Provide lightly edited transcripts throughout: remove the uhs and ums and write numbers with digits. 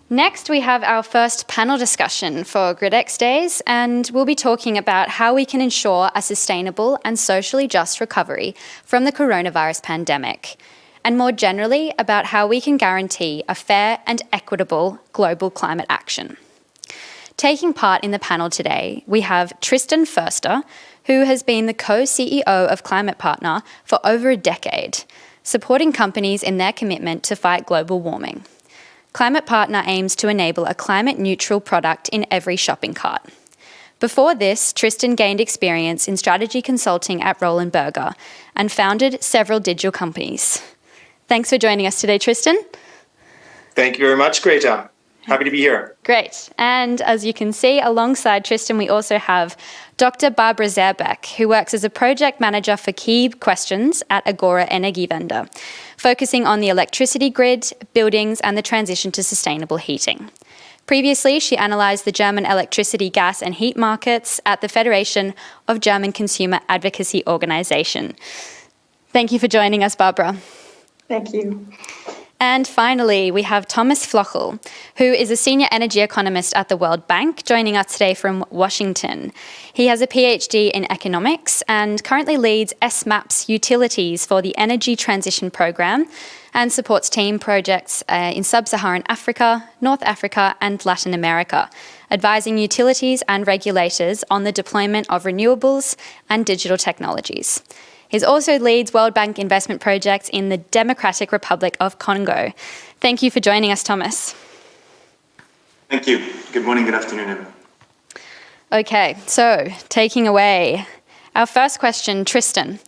Next, we have our first panel discussion for gridXdays, and we'll be talking about how we can ensure a sustainable and socially just recovery from the coronavirus pandemic, and more generally about how we can guarantee a fair and equitable global climate action. Taking part in the panel today, we have Tristan Foerster, who has been the co-CEO of ClimatePartner for over a decade, supporting companies in their commitment to fight global warming. ClimatePartner aims to enable a climate-neutral product in every shopping cart. Before this, Tristan gained experience in strategy consulting at Roland Berger and founded several digital companies. Thanks for joining us today, Tristan. Thank you very much, Greta. Happy to be here. Great. And as you can see, alongside Tristan, we also have Dr. Barbara Saerbeck, who works as a project manager for key questions at Agora Energiewende, focusing on the electricity grid, buildings, and the transition to sustainable heating. Previously, she analysed the German electricity, gas, and heat markets at the Federation of German Consumer Advocacy Organisation. Thank you for joining us, Barbara. Thank you. And finally, we have Thomas Flochel, who is a senior energy economist at the World Bank, joining us today from Washington. He has a PhD in economics and currently leads SMAP's utilities for the Energy Transition Program and supports team projects in Sub-Saharan Africa, North Africa, and Latin America, advising utilities and regulators on the deployment of renewables and digital technologies. He also leads World Bank investment projects in the Democratic Republic of Congo. Thank you for joining us, Thomas. Thank you. Good morning, good afternoon, everyone. Okay, so taking away our first question, Tristan.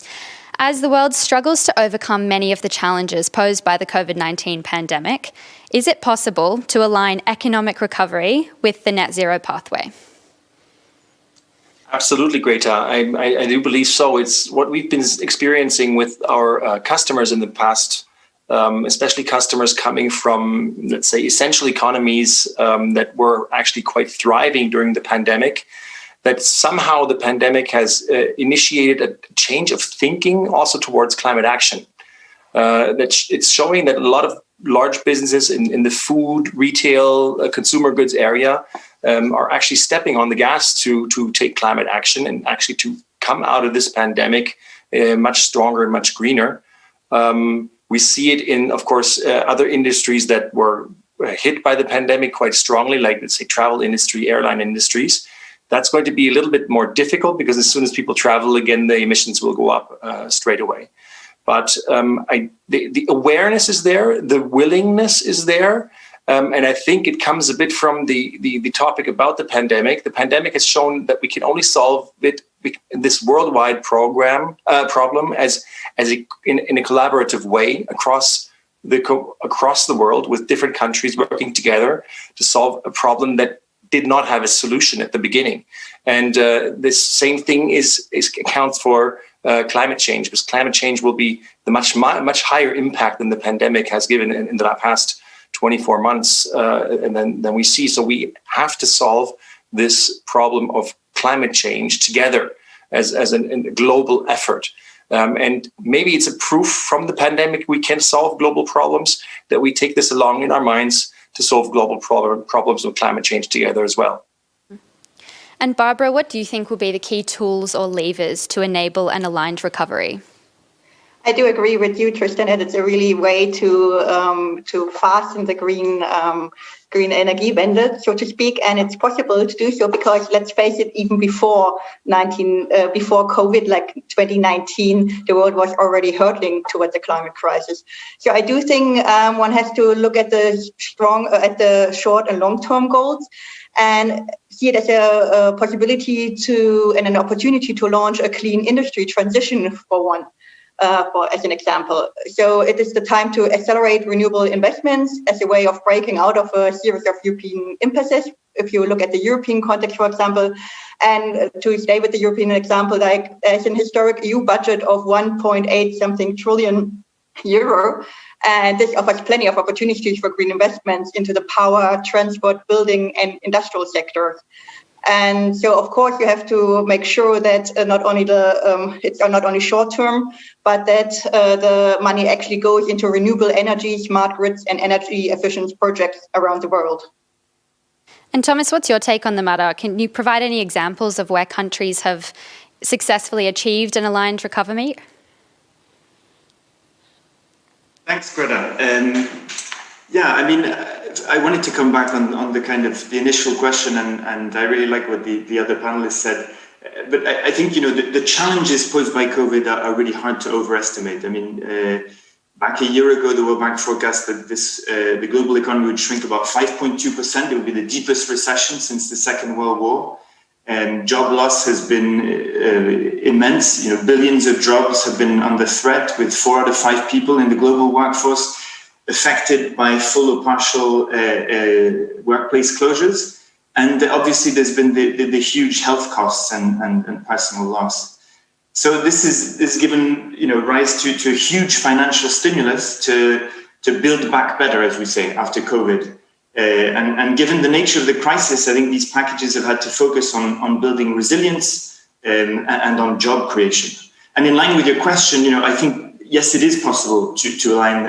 As the world struggles to overcome many of the challenges posed by the COVID-19 pandemic, is it possible to align economic recovery with the net zero pathway? Absolutely, Greta. I do believe so. It's what we've been experiencing with our customers in the past, especially customers coming from, let's say, essential economies that were actually quite thriving during the pandemic, that somehow the pandemic has initiated a change of thinking also towards climate action. That it's showing that a lot of large businesses in the food, retail, consumer goods area are actually stepping on the gas to take climate action and actually to come out of this pandemic much stronger and much greener. We see it in, of course, other industries that were hit by the pandemic quite strongly, like, let's say, travel industry, airline industries. That's going to be a little bit more difficult because as soon as people travel again, the emissions will go up straight away. But the awareness is there, the willingness is there. And I think it comes a bit from the topic about the pandemic. The pandemic has shown that we can only solve this worldwide problem in a collaborative way across the world, with different countries working together to solve a problem that did not have a solution at the beginning. And this same thing accounts for climate change, because climate change will be the much higher impact than the pandemic has given in the past 24 months, and then we see. So we have to solve this problem of climate change together as a global effort. And maybe it's a proof from the pandemic we can solve global problems, that we take this along in our minds to solve global problems of climate change together as well. And Barbara, what do you think will be the key tools or levers to enable an aligned recovery? I do agree with you, Tristan, that it's a really way to fasten the green Energiewende, so to speak, and it's possible to do so because, let's face it, even before COVID, like 2019, the world was already hurtling towards the climate crisis. So I do think one has to look at the short and long-term goals, and see it as a possibility and an opportunity to launch a clean industry transition for one. As an example. So it is the time to accelerate renewable investments as a way of breaking out of a series of European impasses. If you look at the European context, for example, and to stay with the European example, like there's an historic EU budget of 1.8 something trillion euro. And this offers plenty of opportunities for green investments into the power, transport, building, and industrial sectors. And so, of course, you have to make sure that it's not only short term, but that the money actually goes into renewable energy, smart grids, and energy efficient projects around the world. And Thomas, what's your take on the matter? Can you provide any examples of where countries have successfully achieved an aligned recovery? Thanks, Greta. I wanted to come back on the kind of the initial question, and I really like what the other panelists said. But I think, the challenges posed by COVID are really hard to overestimate. I mean, back a year ago, the World Bank forecast that the global economy would shrink about 5.2%. It would be the deepest recession since the Second World War. And job loss has been immense. Billions of jobs have been under threat, with 4 out of 5 people in the global workforce affected by full or partial workplace closures. And obviously, there's been the huge health costs and personal loss. So this is given rise to a huge financial stimulus to build back better, as we say, after COVID. And given the nature of the crisis, I think these packages have had to focus on building resilience and on job creation. And in line with your question, I think, yes, it is possible to align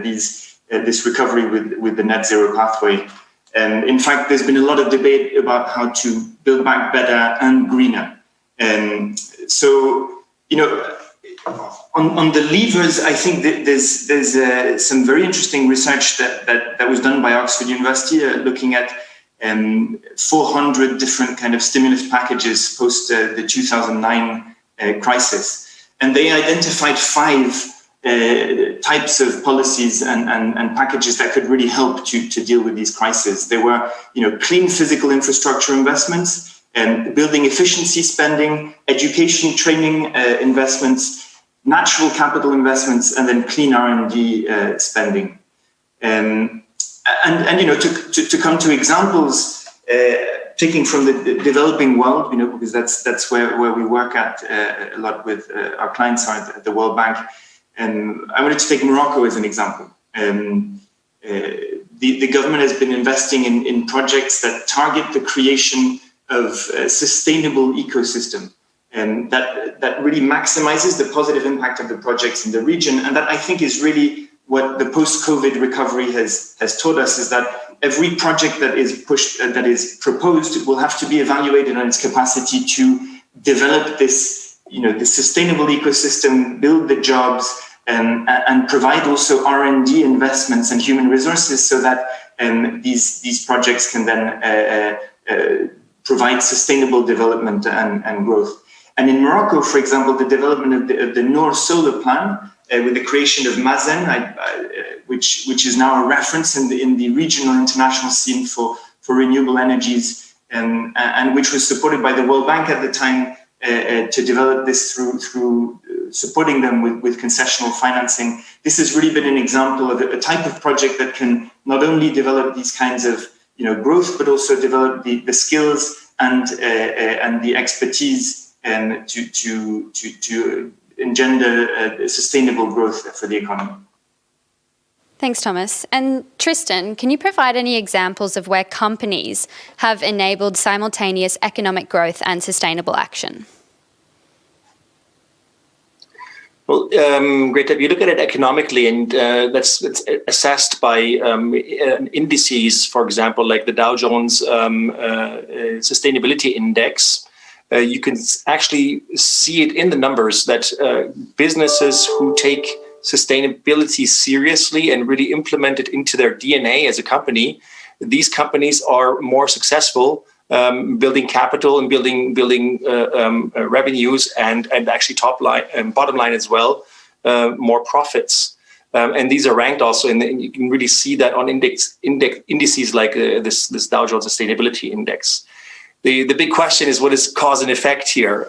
this recovery with the net zero pathway. And in fact, there's been a lot of debate about how to build back better and greener. On the levers, I think that there's some very interesting research that was done by Oxford University, looking at 400 different kind of stimulus packages post the 2009 crisis. And they identified 5 types of policies and packages that could really help to deal with these crises. There were, clean physical infrastructure investments, and building efficiency spending, education training investments, natural capital investments, and then clean R&D spending. To come to examples, taking from the developing world, because that's where we work at a lot with our clients are at the World Bank. And I wanted to take Morocco as an example. The government has been investing in projects that target the creation of a sustainable ecosystem, and that really maximizes the positive impact of the projects in the region. And that, I think, is really what the post-COVID recovery has taught us, is that every project that is proposed will have to be evaluated on its capacity to develop this, the sustainable ecosystem, build the jobs, and provide also R&D investments and human resources, so that these projects can then provide sustainable development and growth. And in Morocco, for example, the development of the Noor solar plant, with the creation of Mazen, which is now a reference in the regional international scene for renewable energies, and which was supported by the World Bank at the time to develop this through supporting them with concessional financing. This has really been an example of a type of project that can not only develop these kinds of growth, but also develop the skills and the expertise to engender sustainable growth for the economy. Thanks, Thomas. And Tristan, can you provide any examples of where companies have enabled simultaneous economic growth and sustainable action? Well, great. If you look at it economically, and that's assessed by indices, for example, like the Dow Jones Sustainability Index, you can actually see it in the numbers that businesses who take sustainability seriously and really implement it into their DNA as a company, these companies are more successful, building capital and building revenues and actually top line and bottom line as well, more profits. And these are ranked also, and you can really see that on indices like this Dow Jones Sustainability Index. The big question is, what is cause and effect here?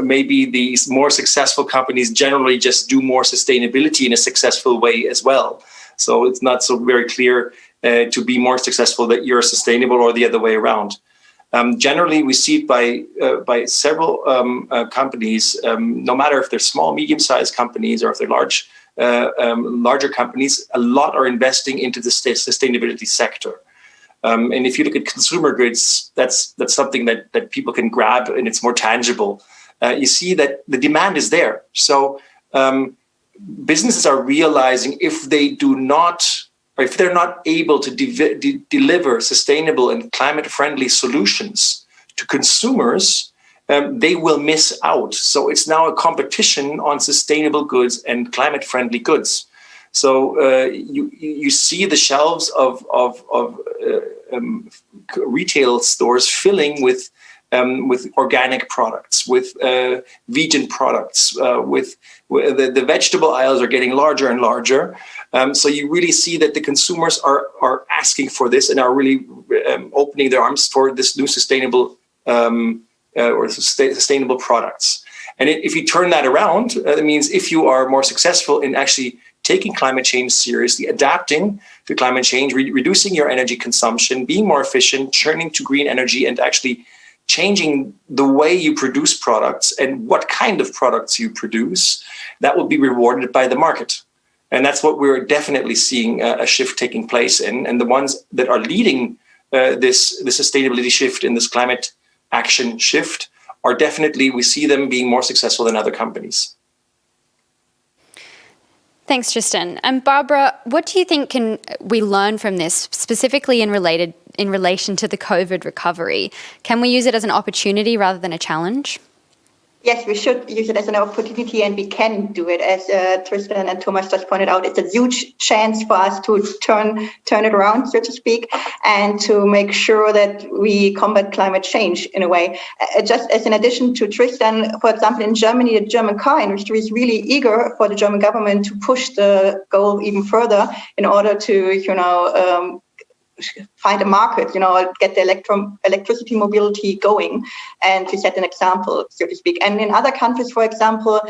Maybe these more successful companies generally just do more sustainability in a successful way as well. So it's not so very clear to be more successful that you're sustainable, or the other way around. Generally, we see it by several companies, no matter if they're small, medium-sized companies, or if they're larger companies. A lot are investing into the sustainability sector. And if you look at consumer goods, that's something that people can grab and it's more tangible. You see that the demand is there. So businesses are realizing if they do not, or if they're not able to deliver sustainable and climate-friendly solutions to consumers, they will miss out. So it's now a competition on sustainable goods and climate-friendly goods. So you see the shelves of retail stores filling with organic products, with vegan products, with the vegetable aisles are getting larger and larger. So you really see that the consumers are asking for this and are really opening their arms for this new sustainable sustainable products. And if you turn that around, that means if you are more successful in actually taking climate change seriously, adapting to climate change, reducing your energy consumption, being more efficient, turning to green energy, and actually changing the way you produce products and what kind of products you produce, that will be rewarded by the market. And that's what we're definitely seeing a shift taking place in. And the ones that are leading the sustainability shift in this climate action shift are definitely, we see them being more successful than other companies. Thanks, Tristan. And Barbara, what do you think can we learn from this, specifically in relation to the COVID recovery? Can we use it as an opportunity rather than a challenge? Yes, we should use it as an opportunity, and we can do it. As Tristan and Thomas just pointed out, it's a huge chance for us to turn it around, so to speak, and to make sure that we combat climate change in a way. Just as an addition to Tristan, for example, in Germany, the German car industry is really eager for the German government to push the goal even further in order to, find a market, get the electricity mobility going and to set an example, so to speak. And in other countries, for example,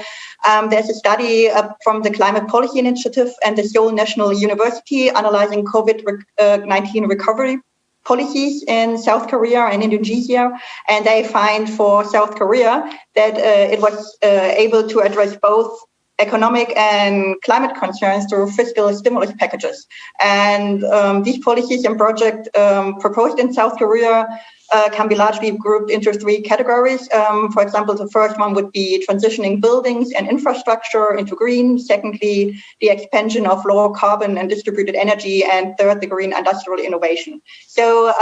there's a study from the Climate Policy Initiative and the Seoul National University analyzing COVID-19 recovery policies in South Korea and Indonesia. And they find for South Korea that it was able to address both economic and climate concerns through fiscal stimulus packages. And these policies and projects proposed in South Korea can be largely grouped into three categories. For example, the first one would be transitioning buildings and infrastructure into green. Secondly, the expansion of low carbon and distributed energy. And third, the green industrial innovation. So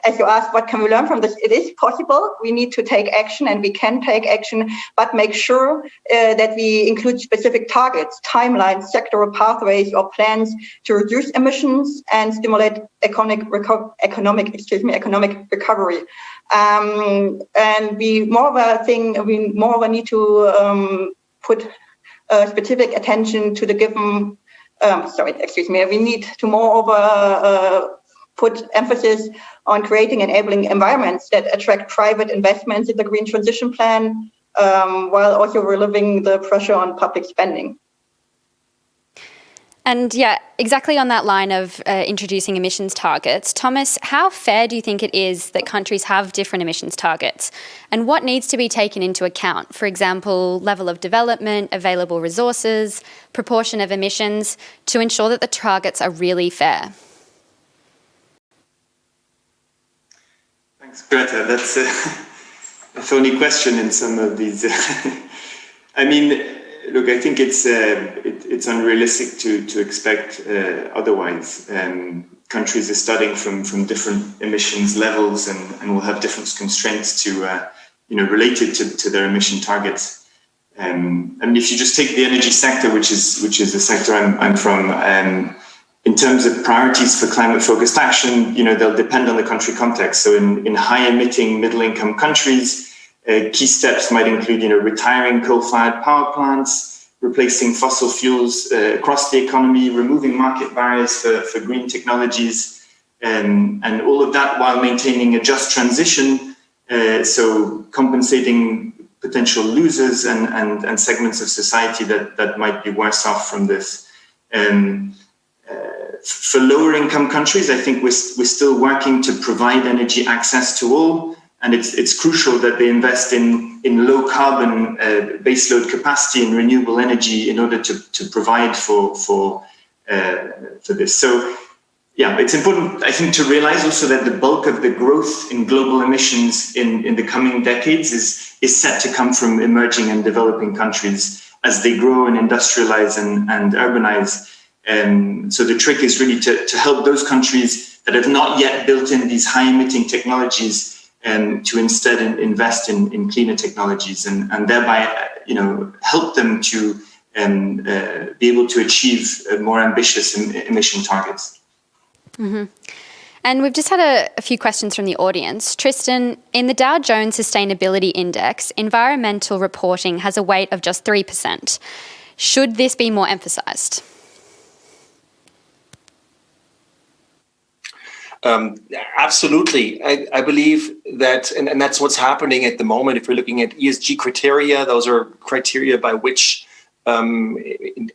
as you asked, what can we learn from this? It is possible. We need to take action, and we can take action, but make sure that we include specific targets, timelines, sectoral pathways, or plans to reduce emissions and stimulate economic recovery. And we moreover need to put specific attention to the given. We need to moreover put emphasis on creating enabling environments that attract private investments in the green transition plan, while also relieving the pressure on public spending. And yeah, exactly on that line of introducing emissions targets, Thomas, how fair do you think it is that countries have different emissions targets? And what needs to be taken into account? For example, level of development, available resources, proportion of emissions, to ensure that the targets are really fair? Thanks, Greta. That's a phony question in some of these. I mean, look, I think it's unrealistic to expect otherwise. Countries are starting from different emissions levels and will have different constraints related to their emission targets. I mean, if you just take the energy sector, which is the sector I'm from. In terms of priorities for climate-focused action, they'll depend on the country context. So in high-emitting middle-income countries, key steps might include, retiring coal-fired power plants, replacing fossil fuels across the economy, removing market barriers for green technologies, and all of that while maintaining a just transition, so compensating potential losers and segments of society that might be worse off from this. For lower income countries, I think we're still working to provide energy access to all, and it's crucial that they invest in low carbon baseload capacity and renewable energy in order to provide for this. So Yeah, it's important, I think, to realize also that the bulk of the growth in global emissions in the coming decades is set to come from emerging and developing countries as they grow and industrialize and urbanize. So the trick is really to help those countries that have not yet built in these high emitting technologies to instead invest in cleaner technologies and thereby help them to be able to achieve more ambitious emission targets. Mm-hmm. And we've just had a few questions from the audience. Tristan, in the Dow Jones Sustainability Index, environmental reporting has a weight of just 3%. Should this be more emphasized? Absolutely. I believe that, and that's what's happening at the moment. If we're looking at ESG criteria, those are criteria by which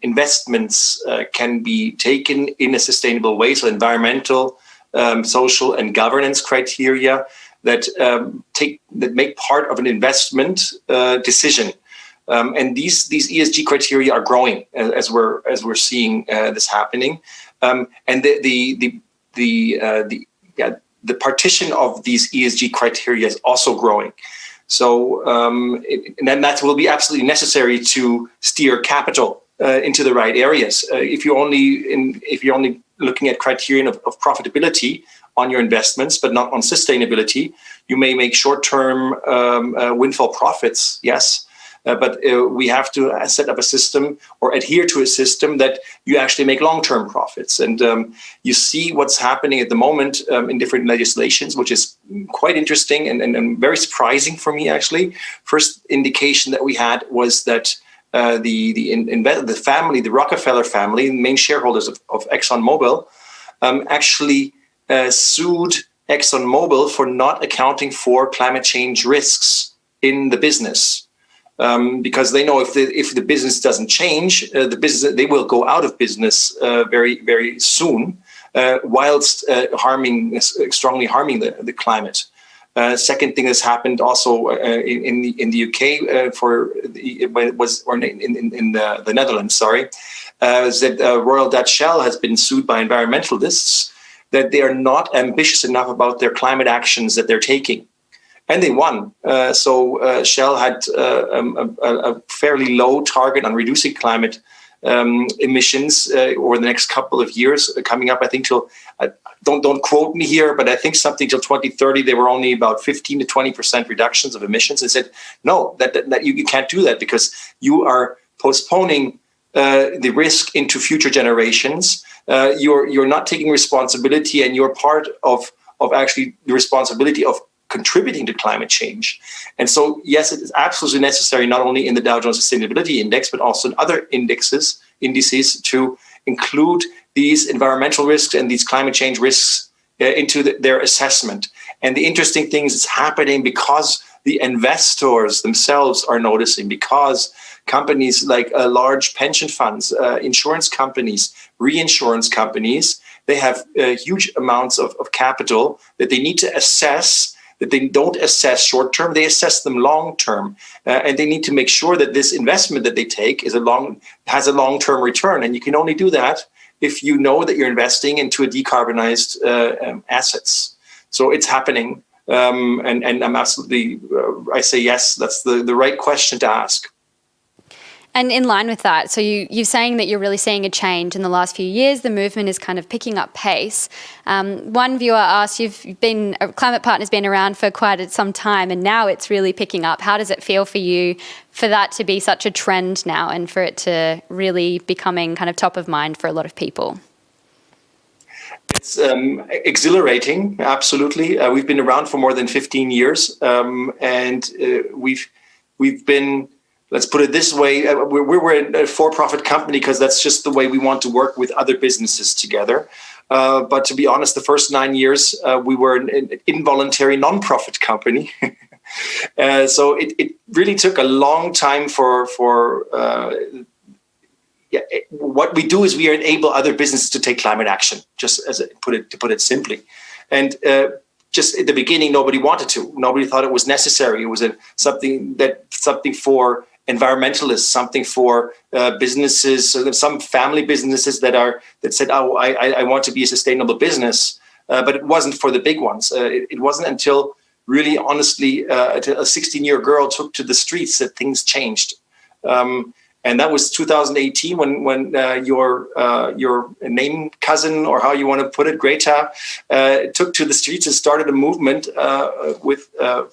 investments can be taken in a sustainable way. So environmental, social, and governance criteria that make part of an investment decision. And these ESG criteria are growing as we're seeing this happening. And the partition of these ESG criteria is also growing. So, and then that will be absolutely necessary to steer capital into the right areas. If you're only looking at criterion of profitability on your investments, but not on sustainability, you may make short-term windfall profits. Yes. But we have to set up a system or adhere to a system that you actually make long-term profits. And you see what's happening at the moment in different legislations, which is quite interesting and very surprising for me, actually. First indication that we had was that the family, the Rockefeller family, the main shareholders of ExxonMobil, actually sued ExxonMobil for not accounting for climate change risks in the business. Because they know if the business doesn't change, they will go out of business very, very soon, whilst strongly harming the climate. Second thing that's happened also in the UK in the Netherlands, is that Royal Dutch Shell has been sued by environmentalists that they are not ambitious enough about their climate actions that they're taking. And they won. So Shell had a fairly low target on reducing climate emissions over the next couple of years coming up. I think till don't quote me here, but I think something till 2030 they were only about 15 to 20% reductions of emissions. They said no, that you can't do that because you are postponing the risk into future generations. You're not taking responsibility, and you're part of actually the responsibility of contributing to climate change. And so, yes, it is absolutely necessary, not only in the Dow Jones Sustainability Index, but also in other indices to include these environmental risks and these climate change risks into their assessment. And the interesting thing is it's happening because the investors themselves are noticing, because companies like large pension funds, insurance companies, reinsurance companies, they have huge amounts of capital that they need to assess, that they don't assess short term, they assess them long term. And they need to make sure that this investment that they take has a long term return. And you can only do that if you know that you're investing into a decarbonized assets. So it's happening. And I'm absolutely, I say yes, that's the right question to ask. And in line with that, so you're saying that you're really seeing a change in the last few years. The movement is kind of picking up pace. One viewer asked, ClimatePartner's been around for quite some time, and now it's really picking up. How does it feel for you for that to be such a trend now and for it to really becoming kind of top of mind for a lot of people? It's exhilarating, absolutely. We've been around for more than 15 years, and we've been, let's put it this way, we're a for-profit company because that's just the way we want to work with other businesses together. But to be honest, the first 9 years, we were an involuntary non-profit company. So it really took a long time what we do is we enable other businesses to take climate action, just to put it simply. And just at the beginning, nobody wanted to. Nobody thought it was necessary. It was something for environmentalists, something for businesses, some family businesses that said, oh, I want to be a sustainable business, but it wasn't for the big ones. It wasn't until really, honestly, a 16-year girl took to the streets that things changed. And that was 2018 when your name cousin, or how you want to put it, Greta, took to the streets and started a movement with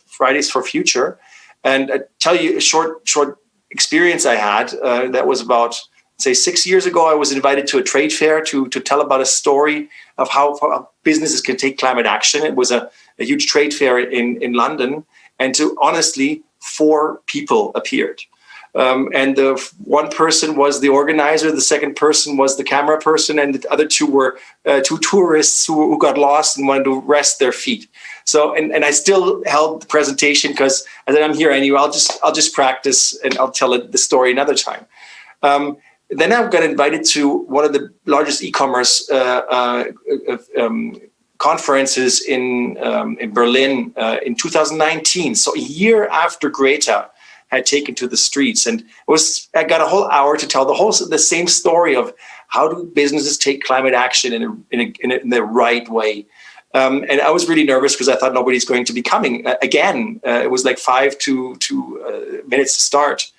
Fridays for Future. And I tell you a short experience I had. That was about, say, 6 years ago. I was invited to a trade fair to tell about a story of how businesses can take climate action. It was a huge trade fair in London, and honestly, 4 people appeared. And the one person was the organizer, the second person was the camera person, and the other 2 were 2 tourists who got lost and wanted to rest their feet. So, and I still held the presentation because I said, I'm here anyway. I'll just practice and I'll tell the story another time. Then I got invited to one of the largest e-commerce conferences in Berlin in 2019. So a year after Greta had taken to the streets, and I got a whole hour to tell the same story of how do businesses take climate action in the right way. And I was really nervous because I thought nobody's going to be coming again. It was like 5 minutes to start,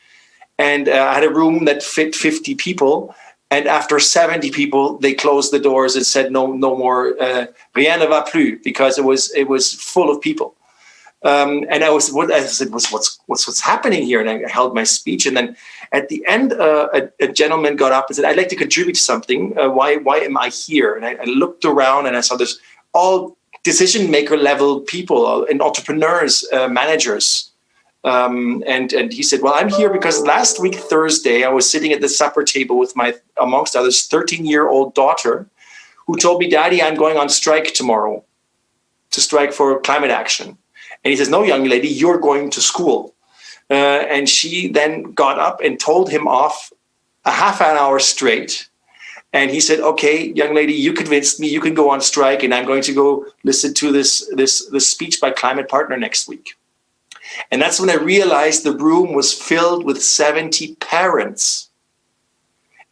and I had a room that fit 50 people. And after 70 people, they closed the doors and said no more, rien ne va plus, because it was full of people. And I said, what's happening here? And I held my speech. And then at the end, a gentleman got up and said, I'd like to contribute something. Why am I here? And I looked around and I saw there's all decision maker level people and entrepreneurs, managers. And he said, well, I'm here because last week, Thursday, I was sitting at the supper table with my, amongst others, 13-year-old daughter, who told me, Daddy, I'm going on strike tomorrow to strike for climate action. And he says, no, young lady, you're going to school. And she then got up and told him off a half an hour straight. And he said, okay, young lady, you convinced me, you can go on strike, and I'm going to go listen to this speech by ClimatePartner next week. And that's when I realized the room was filled with 70 parents.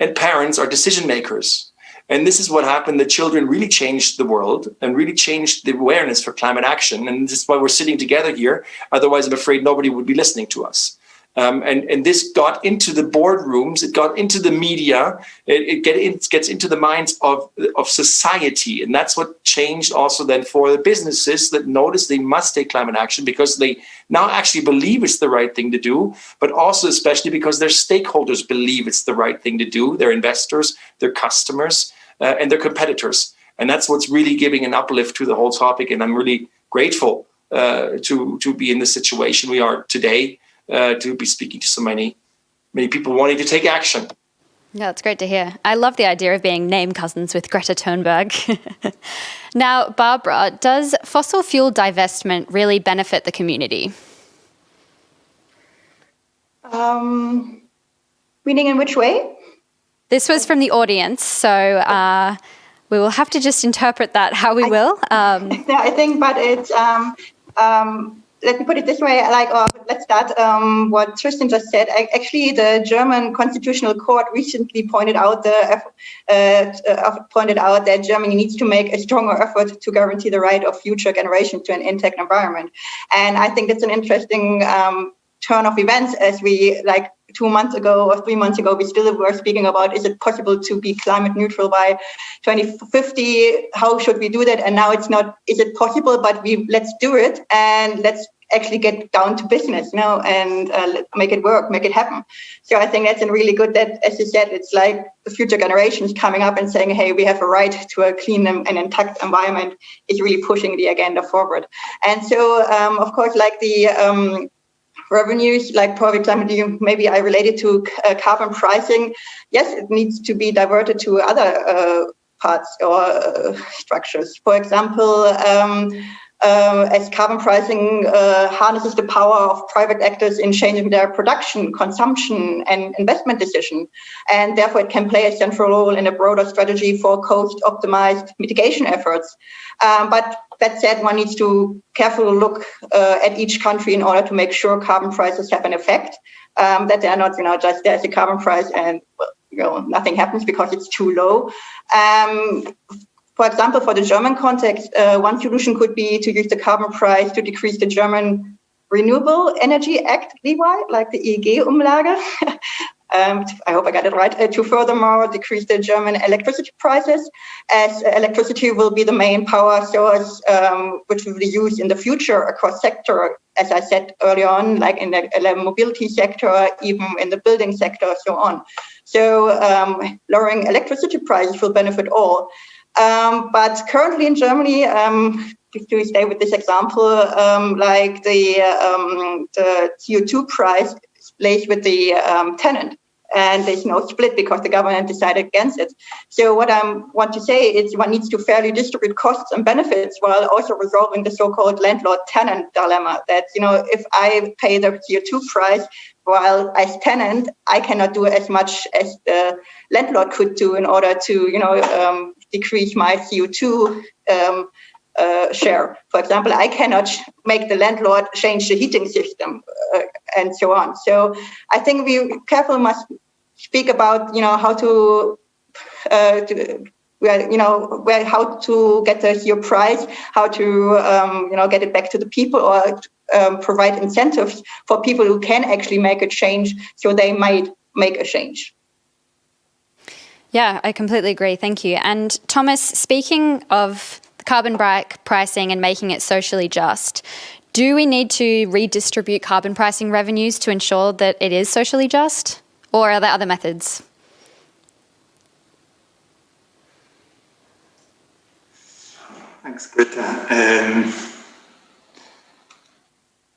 And parents are decision makers. And this is what happened. The children really changed the world and really changed the awareness for climate action. And this is why we're sitting together here. Otherwise, I'm afraid nobody would be listening to us. And this got into the boardrooms. It got into the media. It gets into the minds of society. And that's what changed also then for the businesses that notice they must take climate action because they now actually believe it's the right thing to do, but also especially because their stakeholders believe it's the right thing to do, their investors, their customers, and their competitors. And that's what's really giving an uplift to the whole topic. And I'm really grateful to be in the situation we are today, to be speaking to so many people wanting to take action. Yeah, it's great to hear. I love the idea of being name cousins with Greta Thunberg. Now, Barbara, does fossil fuel divestment really benefit the community? Meaning in which way? This was from the audience, so we will have to just interpret that how we will. Yeah, I think, but it's, let me put it this way, let's start what Tristan just said. Actually, the German Constitutional Court recently pointed out that Germany needs to make a stronger effort to guarantee the right of future generations to an intact environment. And I think that's an interesting turn of events, as we 2 months ago or 3 months ago, we still were speaking about, is it possible to be climate neutral by 2050? How should we do that? And now it's not, is it possible, but let's do it and let's actually get down to business, and make it work, make it happen. So I think that's really good that, as you said, it's like the future generations coming up and saying, hey, we have a right to a clean and intact environment is really pushing the agenda forward. And so, of course, the revenues, for example, maybe I related to carbon pricing. Yes, it needs to be diverted to other parts or structures. For example, as carbon pricing harnesses the power of private actors in changing their production, consumption, and investment decision. And therefore, it can play a central role in a broader strategy for cost-optimized mitigation efforts. But that said, one needs to carefully look at each country in order to make sure carbon prices have an effect, that they are not, just there's a carbon price and nothing happens because it's too low. For example, for the German context, one solution could be to use the carbon price to decrease the German Renewable Energy Act, levy, like the EEG-Umlage. I hope I got it right, to furthermore decrease the German electricity prices, as electricity will be the main power source which will be used in the future across sector, as I said earlier on, like in the mobility sector, even in the building sector, so on. So lowering electricity prices will benefit all. But currently in Germany, to stay with this example, like the CO2 price lays with the tenant, and there's no split because the government decided against it. So what I want to say is one needs to fairly distribute costs and benefits while also resolving the so-called landlord-tenant dilemma. That, if I pay the CO2 price, while as tenant, I cannot do as much as the landlord could do in order to, decrease my CO2 share. For example, I cannot make the landlord change the heating system and so on. So I think we carefully must speak about, how to how to get the CO price, how to, get it back to the people, or provide incentives for people who can actually make a change, so they might make a change. Yeah, I completely agree. Thank you. And Thomas, speaking of carbon pricing and making it socially just, do we need to redistribute carbon pricing revenues to ensure that it is socially just? Or are there other methods? Thanks, Greta.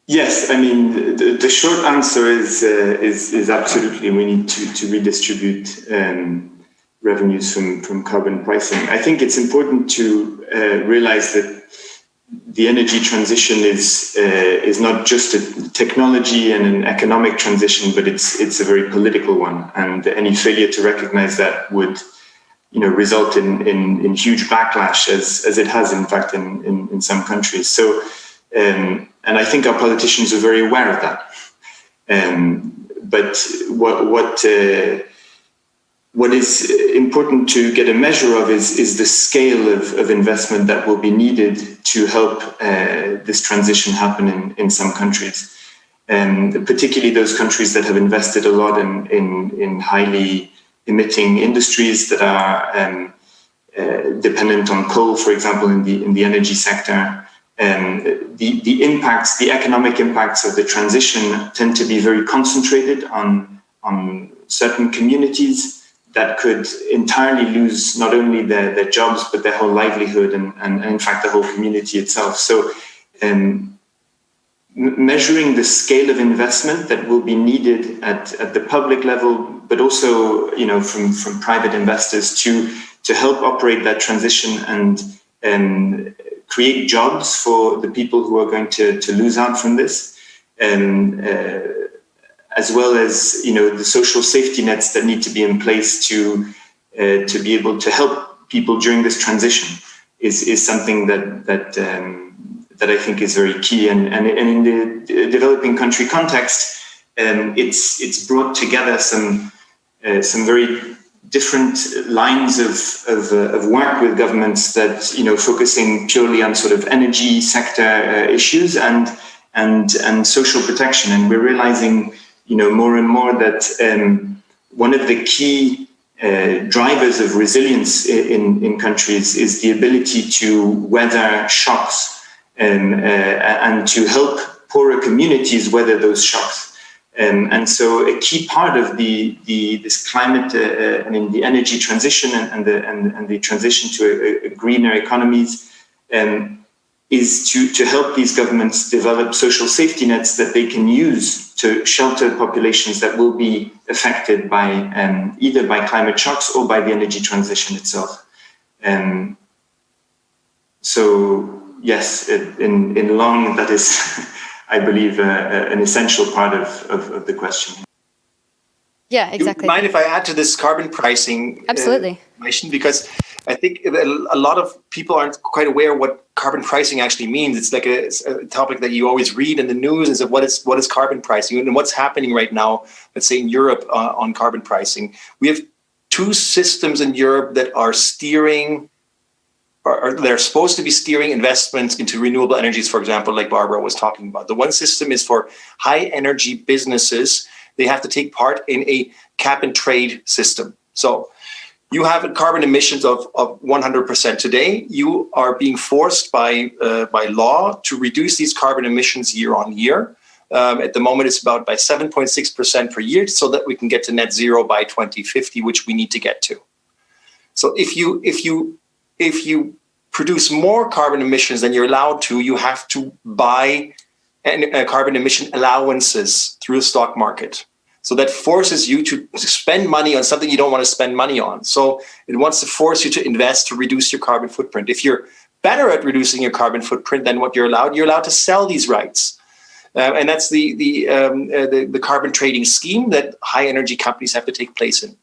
Yes, I mean, the short answer is absolutely we need to redistribute revenues from carbon pricing. I think it's important to realize that the energy transition is not just a technology and an economic transition, but it's a very political one. And any failure to recognize that would, result in huge backlash, as it has, in fact, in some countries. So, and I think our politicians are very aware of that. But what is important to get a measure of is the scale of investment that will be needed to help this transition happen in some countries, and particularly those countries that have invested a lot in highly emitting industries that are dependent on coal, for example, in the energy sector. The impacts, the economic impacts of the transition tend to be very concentrated on certain communities that could entirely lose not only their jobs, but their whole livelihood and in fact, the whole community itself. So measuring the scale of investment that will be needed at the public level, but also, from private investors to help operate that transition and create jobs for the people who are going to lose out from this. As well as the social safety nets that need to be in place to be able to help people during this transition is something that I think is very key. And in the developing country context, it's brought together some very different lines of work with governments that focusing purely on sort of energy sector issues and social protection. And we're realizing more and more that one of the key drivers of resilience in countries is the ability to weather shocks and to help poorer communities weather those shocks. And so a key part of this climate, the energy transition and the transition to a greener economies is to help these governments develop social safety nets that they can use to shelter populations that will be affected by either by climate shocks or by the energy transition itself. So yes, in long, that is, I believe, an essential part of the question. Yeah, exactly. Do you mind if I add to this carbon pricing? Absolutely. Because I think a lot of people aren't quite aware what carbon pricing actually means. It's like a topic that you always read in the news. Is what is carbon pricing and what's happening right now? Let's say in Europe on carbon pricing, we have two systems in Europe that are steering, or they're supposed to be steering investments into renewable energies. For example, like Barbara was talking about, the one system is for high energy businesses. They have to take part in a cap and trade system. So you have carbon emissions of 100% today. You are being forced by law to reduce these carbon emissions year on year. At the moment, it's about by 7.6% per year, so that we can get to net zero by 2050, which we need to get to. So if you produce more carbon emissions than you're allowed to, you have to buy carbon emission allowances through the stock market. So that forces you to spend money on something you don't want to spend money on. So it wants to force you to invest to reduce your carbon footprint. If you're better at reducing your carbon footprint than what you're allowed to sell these rights. And that's the carbon trading scheme that high energy companies have to take place in.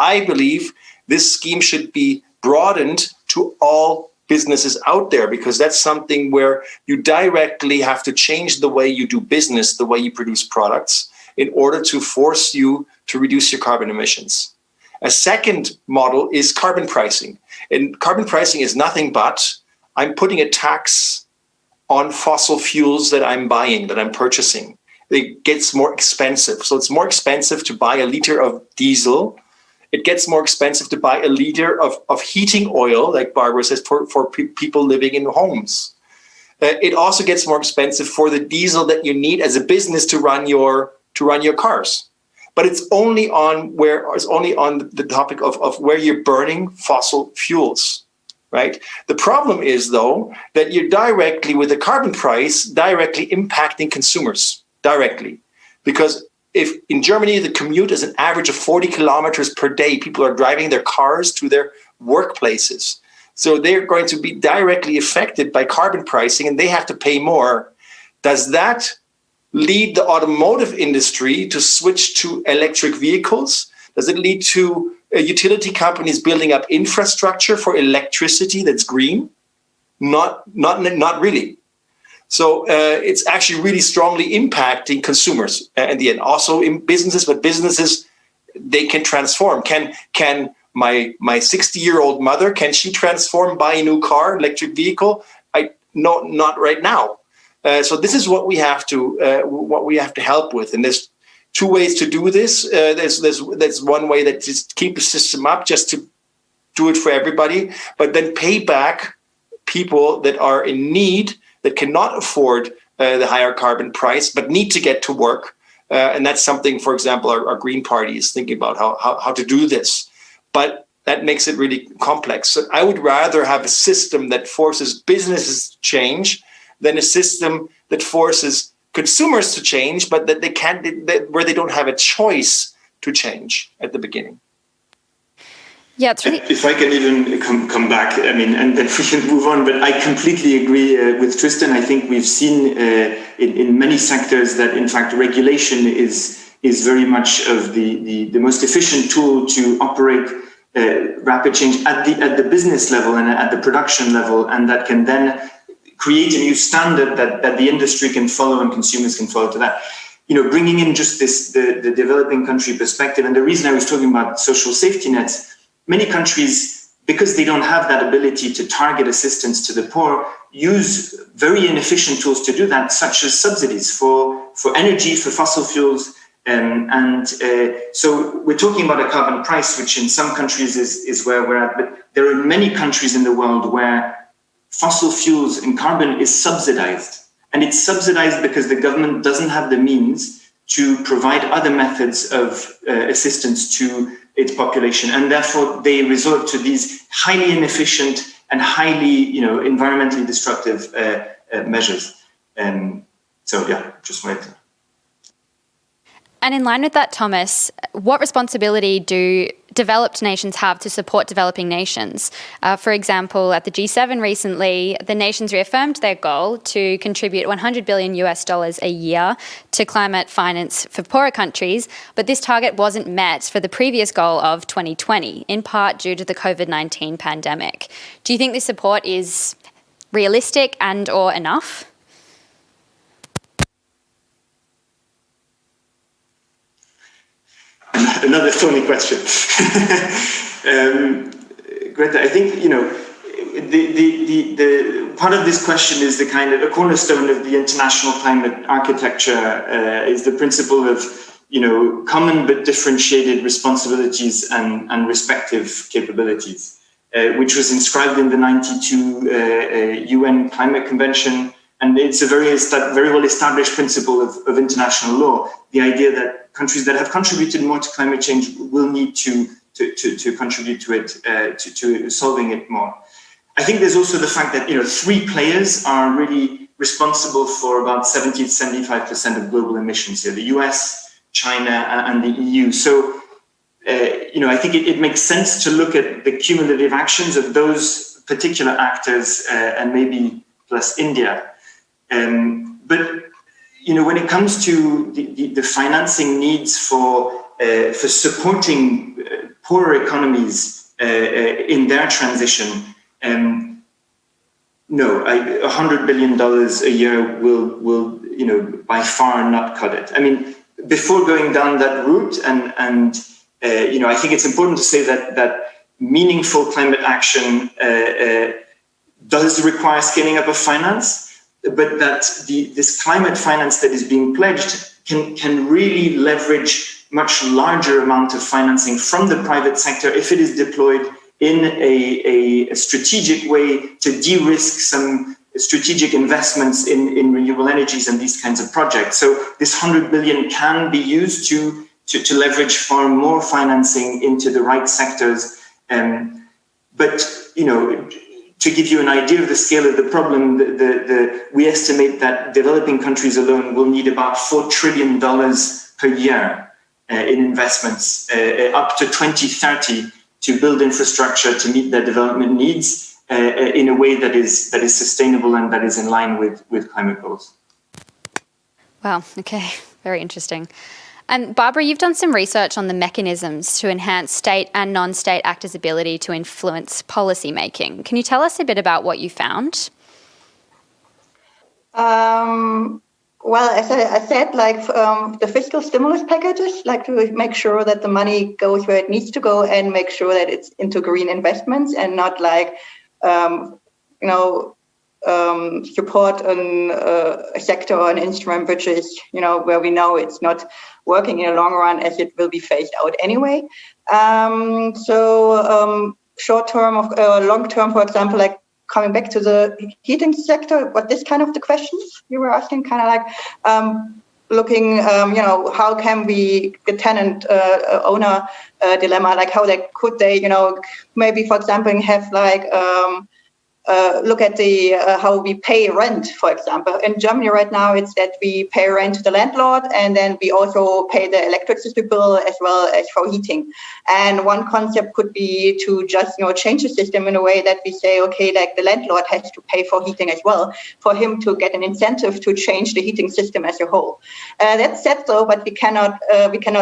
I believe this scheme should be broadened to all businesses out there, because that's something where you directly have to change the way you do business, the way you produce products, in order to force you to reduce your carbon emissions. A second model is carbon pricing. And carbon pricing is nothing but I'm putting a tax on fossil fuels that I'm buying, that I'm purchasing. It gets more expensive. So it's more expensive to buy a liter of diesel. It gets more expensive to buy a liter of heating oil, like Barbara says, for people living in homes. It also gets more expensive for the diesel that you need as a business to run your cars. But it's only on the topic of where you're burning fossil fuels, right? The problem is, though, that you're directly, with the carbon price, directly impacting consumers, directly. Because if in Germany, the commute is an average of 40 kilometers per day, people are driving their cars to their workplaces. So they're going to be directly affected by carbon pricing, and they have to pay more. Does that lead the automotive industry to switch to electric vehicles? Does it lead to utility companies building up infrastructure for electricity that's green? Not really. So it's actually really strongly impacting consumers in the end. Also in businesses, but businesses, they can transform. Can my 60-year-old mother, can she transform, buy a new car, electric vehicle? No, not right now. So this is what we have to help with, and there's two ways to do this. There's one way that just keep the system up, just to do it for everybody, but then pay back people that are in need, that cannot afford the higher carbon price, but need to get to work. And that's something, for example, our Green Party is thinking about how to do this. But that makes it really complex. So I would rather have a system that forces businesses to change than a system that forces consumers to change, but that they can't, where they don't have a choice to change at the beginning. Yeah, it's really... If I can even come back, I mean, and then we can move on, but I completely agree with Tristan. I think we've seen in many sectors that, in fact, regulation is very much of the most efficient tool to operate rapid change at the business level and at the production level, and that can then create a new standard that the industry can follow and consumers can follow to that. You know, bringing in just the developing country perspective, and the reason I was talking about social safety nets, many countries, because they don't have that ability to target assistance to the poor, use very inefficient tools to do that, such as subsidies for energy, for fossil fuels. So we're talking about a carbon price, which in some countries is where we're at, but there are many countries in the world where fossil fuels and carbon is subsidized. And it's subsidized because the government doesn't have the means to provide other methods of assistance to its population. And therefore, they resort to these highly inefficient and highly, environmentally destructive measures. So, yeah, just wanted to... And in line with that, Thomas, what responsibility do developed nations have to support developing nations. For example, at the G7 recently, the nations reaffirmed their goal to contribute $100 billion a year to climate finance for poorer countries, but this target wasn't met for the previous goal of 2020, in part due to the COVID-19 pandemic. Do you think this support is realistic and or enough? Another thorny question. Greta, I think, the part of this question is the kind of a cornerstone of the international climate architecture is the principle of, common but differentiated responsibilities and respective capabilities, which was inscribed in the 92 UN Climate Convention. And it's a very well established principle of international law, the idea that countries that have contributed more to climate change will need to contribute to it, to solving it more. I think there's also the fact that, three players are really responsible for about 70 to 75% of global emissions here, the US, China, and the EU. So, I think it makes sense to look at the cumulative actions of those particular actors and maybe plus India. But when it comes to the financing needs for supporting poorer economies in their transition, no, $100 billion a year will by far not cut it. I mean, before going down that route, and I think it's important to say that meaningful climate action does require scaling up of finance, but that this climate finance that is being pledged can really leverage much larger amount of financing from the private sector if it is deployed in a strategic way to de-risk some strategic investments in renewable energies and these kinds of projects. So this 100 billion can be used to leverage far more financing into the right sectors. But to give you an idea of the scale of the problem, we estimate that developing countries alone will need about $4 trillion per year in investments up to 2030 to build infrastructure to meet their development needs in a way that is sustainable and that is in line with climate goals. Wow, okay, very interesting. And Barbara, you've done some research on the mechanisms to enhance state and non-state actors' ability to influence policy making. Can you tell us a bit about what you found? Well, as I said, the fiscal stimulus packages, to make sure that the money goes where it needs to go and make sure that it's into green investments and not support a sector or an instrument which is, where we know it's not working in the long run as it will be phased out anyway. Short term or long term, for example, coming back to the heating sector, what this kind of the questions you were asking, looking, how can we, the tenant owner dilemma, how could they, maybe, for example, have look at the how we pay rent, for example. In Germany right now, it's that we pay rent to the landlord, and then we also pay the electricity bill as well as for heating. And one concept could be to just change the system in a way that we say, okay, the landlord has to pay for heating as well, for him to get an incentive to change the heating system as a whole. That's said though, but we cannot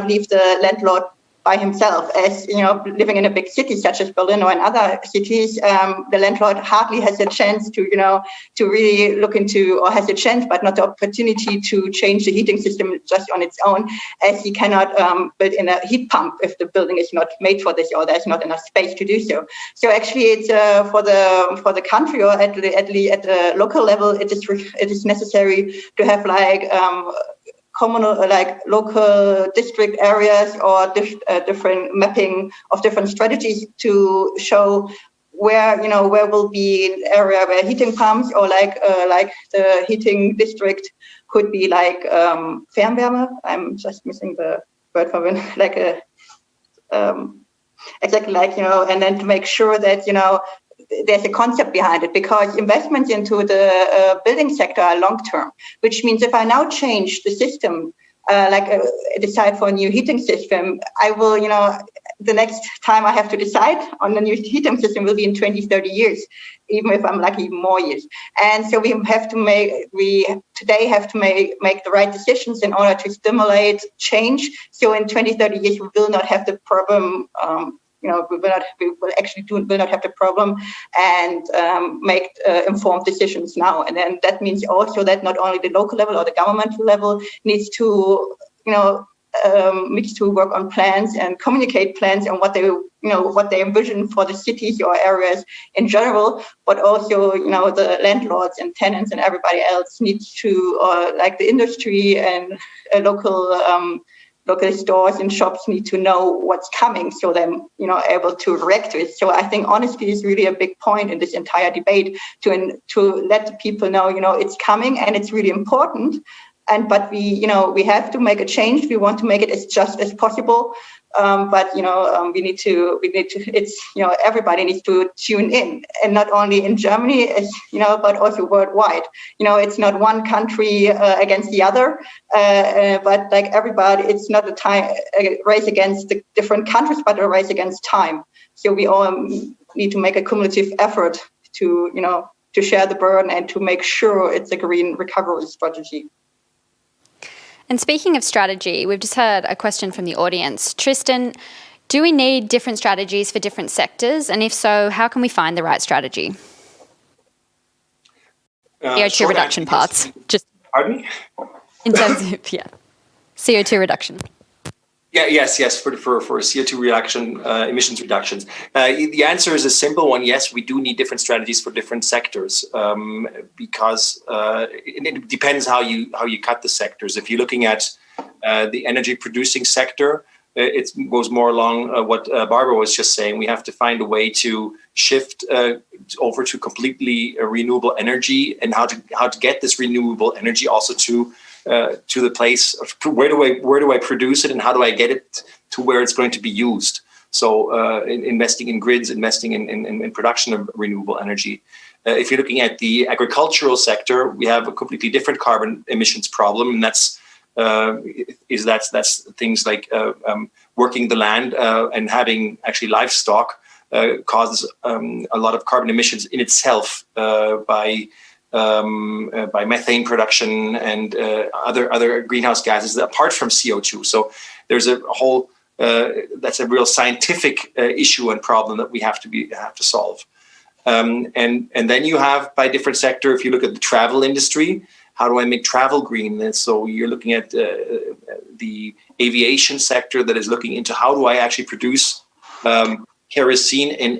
leave the landlord by himself, as living in a big city such as Berlin or in other cities, the landlord hardly has a chance to really look into, or has a chance but not the opportunity to change the heating system just on its own, as he cannot build in a heat pump if the building is not made for this or there's not enough space to do so. So actually, it's for the country, or at the local level, it is necessary to have communal, local district areas, or different mapping of different strategies to show where will be an area where heating pumps, or the heating district could be Fernwärme. I'm just missing the word for it. Exactly and then to make sure that there's a concept behind it, because investments into the building sector are long-term, which means if I now change the system decide for a new heating system, I will, the next time I have to decide on the new heating system will be in 20, 30 years, even if I'm lucky, even more years. And so we have to make the right decisions in order to stimulate change. So in 20, 30 years, we will not have the problem. We will not have the problem and make informed decisions now. And then that means also that not only the local level or the governmental level needs to, work on plans and communicate plans and what they envision for the cities or areas in general, but also, the landlords and tenants and everybody else needs to, like the industry and local stores and shops need to know what's coming, so they're able to react to it. So I think honesty is really a big point in this entire debate to let the people know, it's coming and it's really important. But we have to make a change. We want to make it as just as possible. But we need to. It's everybody needs to tune in, and not only in Germany, but also worldwide. It's not one country against the other, but like everybody, it's not a race against the different countries, but a race against time. So we all need to make a cumulative effort to share the burden and to make sure it's a green recovery strategy. And speaking of strategy, we've just heard a question from the audience. Tristan, do we need different strategies for different sectors? And if so, how can we find the right strategy? CO2 reduction parts. Pardon me? In terms of, CO2 reduction. Yes, for CO2 reduction, emissions reductions. The answer is a simple one. Yes, we do need different strategies for different sectors because it depends how you cut the sectors. If you're looking at the energy producing sector, it goes more along what Barbara was just saying. We have to find a way to shift over to completely renewable energy, and how to get this renewable energy also to the place of where do I produce it and how do I get it to where it's going to be used. So investing in grids, investing in production of renewable energy. If you're looking at the agricultural sector, we have a completely different carbon emissions problem, and that's things like working the land and having actually livestock causes a lot of carbon emissions in itself by methane production and other greenhouse gases apart from CO2. So there's a whole that's a real scientific issue and problem that we have to solve. And then you have by different sector. If you look at the travel industry, how do I make travel green? And so you're looking at the aviation sector that is looking into how do I actually produce kerosene in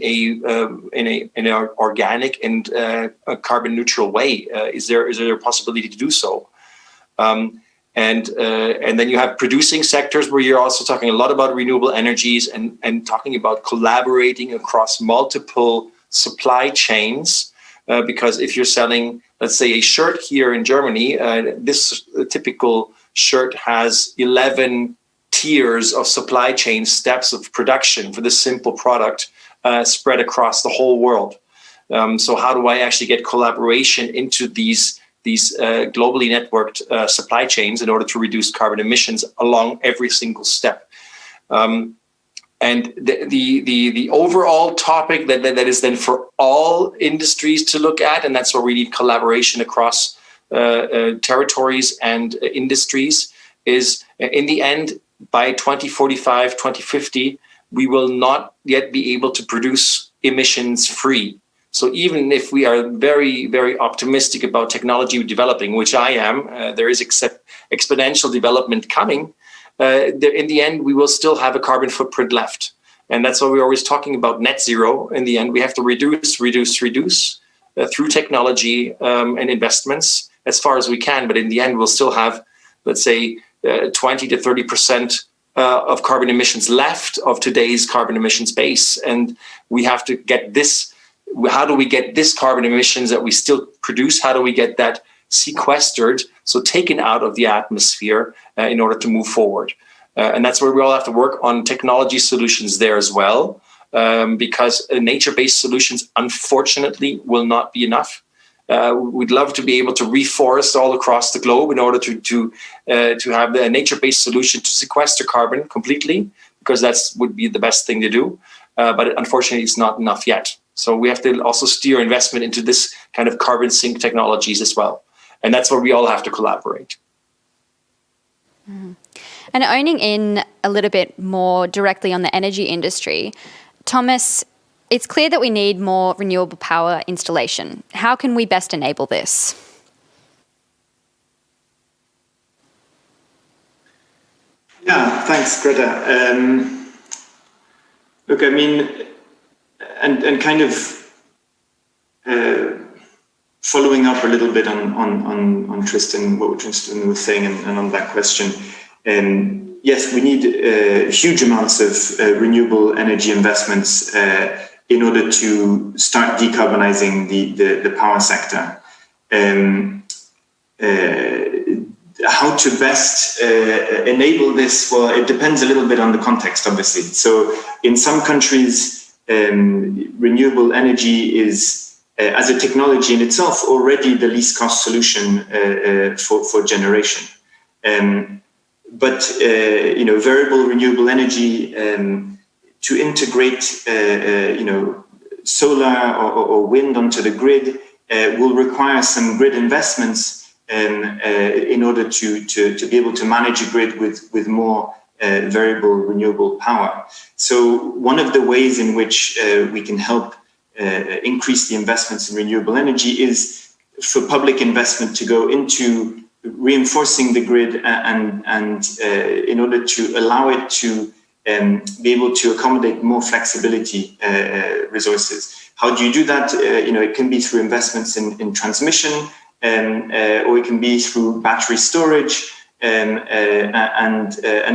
an organic and a carbon neutral way? Is there a possibility to do so? And then you have producing sectors where you're also talking a lot about renewable energies and talking about collaborating across multiple supply chains. Because if you're selling, let's say, a shirt here in Germany, this typical shirt has 11 tiers of supply chain steps of production for this simple product spread across the whole world. So how do I actually get collaboration into these globally networked supply chains in order to reduce carbon emissions along every single step? And the overall topic that is then for all industries to look at, and that's where we need collaboration across territories and industries, is in the end, by 2045, 2050, we will not yet be able to produce emissions free. So even if we are very, very optimistic about technology developing, which I am, there is exponential development coming, in the end, we will still have a carbon footprint left. And that's why we're always talking about net zero. In the end, we have to reduce through technology and investments as far as we can. But in the end, we'll still have, let's say, 20 to 30% of carbon emissions left of today's carbon emissions base. And we have to get this. How do we get this carbon emissions that we still produce? How do we get that sequestered, so taken out of the atmosphere in order to move forward? And that's where we all have to work on technology solutions there as well, because nature-based solutions, unfortunately, will not be enough. We'd love to be able to reforest all across the globe in order to have a nature-based solution to sequester carbon completely, because that's would be the best thing to do. But unfortunately, it's not enough yet. So we have to also steer investment into this kind of carbon sink technologies as well. And that's where we all have to collaborate. Mm. And owning in a little bit more directly on the energy industry, Thomas, it's clear that we need more renewable power installation. How can we best enable this? Yeah, thanks, Greta. Look, I mean, and kind of following up a little bit on Tristan, what Tristan was saying, and on that question. Yes, we need huge amounts of renewable energy investments in order to start decarbonizing the power sector. How to best enable this? Well, it depends a little bit on the context, obviously. So in some countries, renewable energy is, as a technology in itself, already the least cost solution for generation. But variable renewable energy, to integrate solar or wind onto the grid will require some grid investments in order to be able to manage a grid with more variable renewable power. So one of the ways in which we can help increase the investments in renewable energy is for public investment to go into reinforcing the grid and in order to allow it to be able to accommodate more flexibility resources. How do you do that? It can be through investments in transmission, or it can be through battery storage, and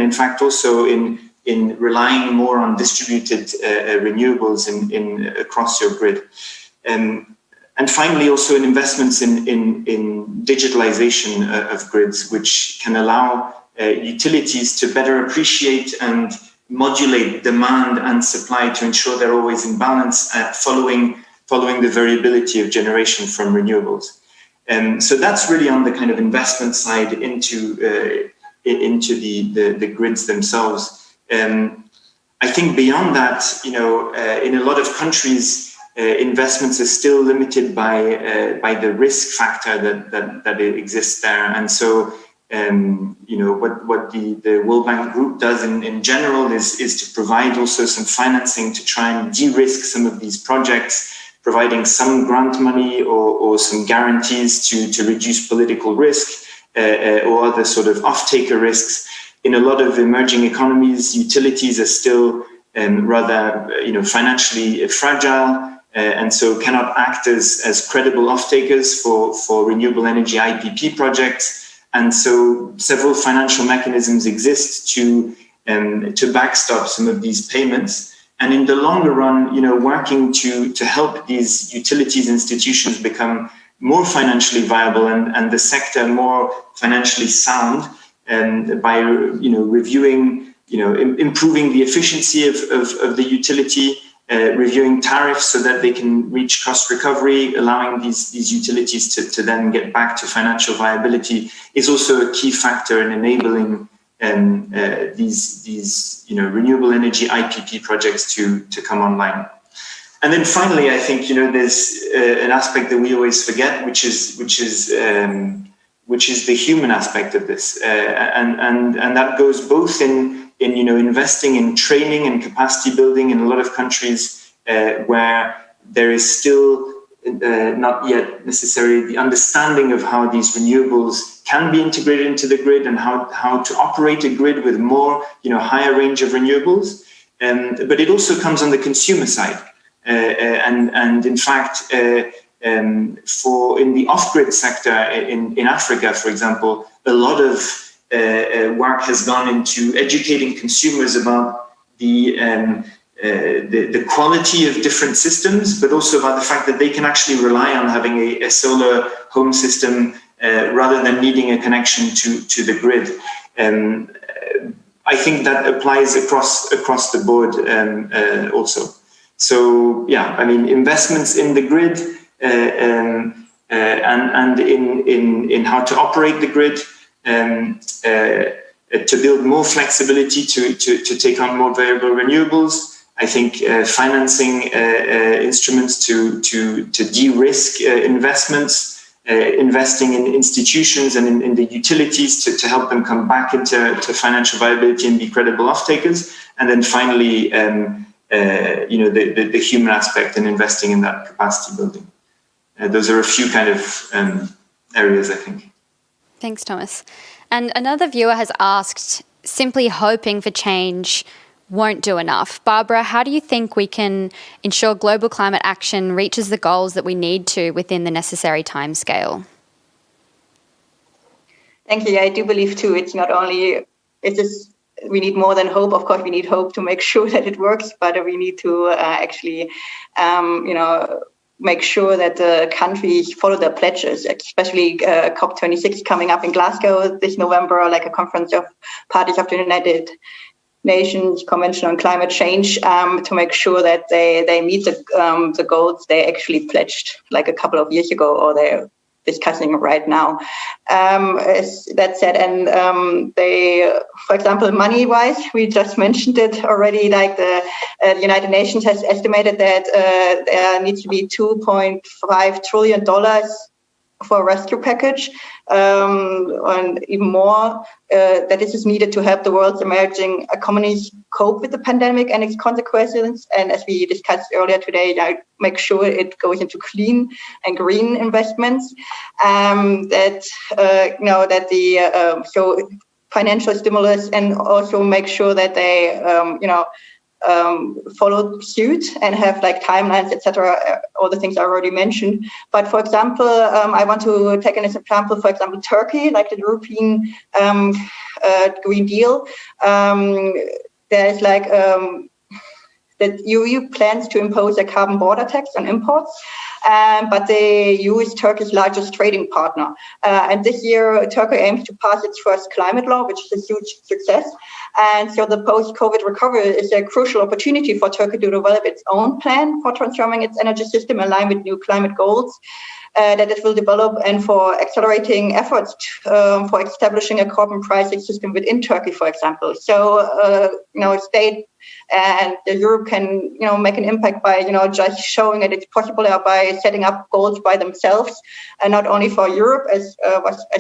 in fact also in relying more on distributed renewables in across your grid. And finally, also in investments in digitalization of grids, which can allow utilities to better appreciate and modulate demand and supply to ensure they're always in balance, following the variability of generation from renewables. So that's really on the kind of investment side into the grids themselves. I think beyond that, in a lot of countries, investments are still limited by the risk factor that exists there, and so what the World Bank Group does in general is to provide also some financing to try and de-risk some of these projects, providing some grant money or some guarantees to reduce political risk or other sort of off-taker risks. In a lot of emerging economies, utilities are still rather financially fragile, and so cannot act as credible off-takers for renewable energy IPP projects. And so several financial mechanisms exist to backstop some of these payments. And in the longer run, working to help these utilities institutions become more financially viable and the sector more financially sound, and by reviewing, improving the efficiency of the utility, reviewing tariffs so that they can reach cost recovery, allowing these utilities to then get back to financial viability, is also a key factor in enabling these renewable energy IPP projects to come online. And then finally, I think there's an aspect that we always forget, which is the human aspect of this, and that goes both in investing in training and capacity building in a lot of countries where there is still not yet necessarily the understanding of how these renewables can be integrated into the grid and how to operate a grid with more, higher range of renewables. But it also comes on the consumer side. And in fact, for in the off-grid sector in Africa, for example, a lot of work has gone into educating consumers about the quality of different systems, but also about the fact that they can actually rely on having a solar home system rather than needing a connection to the grid. I think that applies across the board also. So yeah, I mean, investments in the grid and in how to operate the grid, to build more flexibility to take on more variable renewables. I think financing instruments to de-risk investments, investing in institutions and in the utilities to help them come back into financial viability and be credible off-takers. And then finally, the human aspect and investing in that capacity building. Those are a few kind of areas, I think. Thanks, Thomas. And another viewer has asked, simply hoping for change won't do enough. Barbara, how do you think we can ensure global climate action reaches the goals that we need to within the necessary timescale? Thank you. I do believe too, it's not only, we need more than hope. Of course, we need hope to make sure that it works, but we need to make sure that the countries follow their pledges, especially COP26 coming up in Glasgow this November, like a conference of parties of the United Nations Convention on Climate Change, to make sure that they meet the goals they actually pledged like a couple of years ago, or they're discussing right now. That said, and they, for example, money-wise, we just mentioned it already, like the United Nations has estimated that there needs to be $2.5 trillion for a rescue package, and even more, that this is needed to help the world's emerging economies cope with the pandemic and its consequences. And as we discussed earlier today, make sure it goes into clean and green investments. So financial stimulus, and also make sure that they, follow suit and have like timelines, etc. All the things I already mentioned. But for example, I want to take an example. For example, Turkey, like the European Green Deal. There's like that EU plans to impose a carbon border tax on imports, but the EU is Turkey's largest trading partner. And this year, Turkey aims to pass its first climate law, which is a huge success. And so the post-COVID recovery is a crucial opportunity for Turkey to develop its own plan for transforming its energy system in line with new climate goals that it will develop, and for accelerating efforts for establishing a carbon pricing system within Turkey, for example. So, state and Europe can, make an impact by, just showing that it's possible by setting up goals by themselves, and not only for Europe, as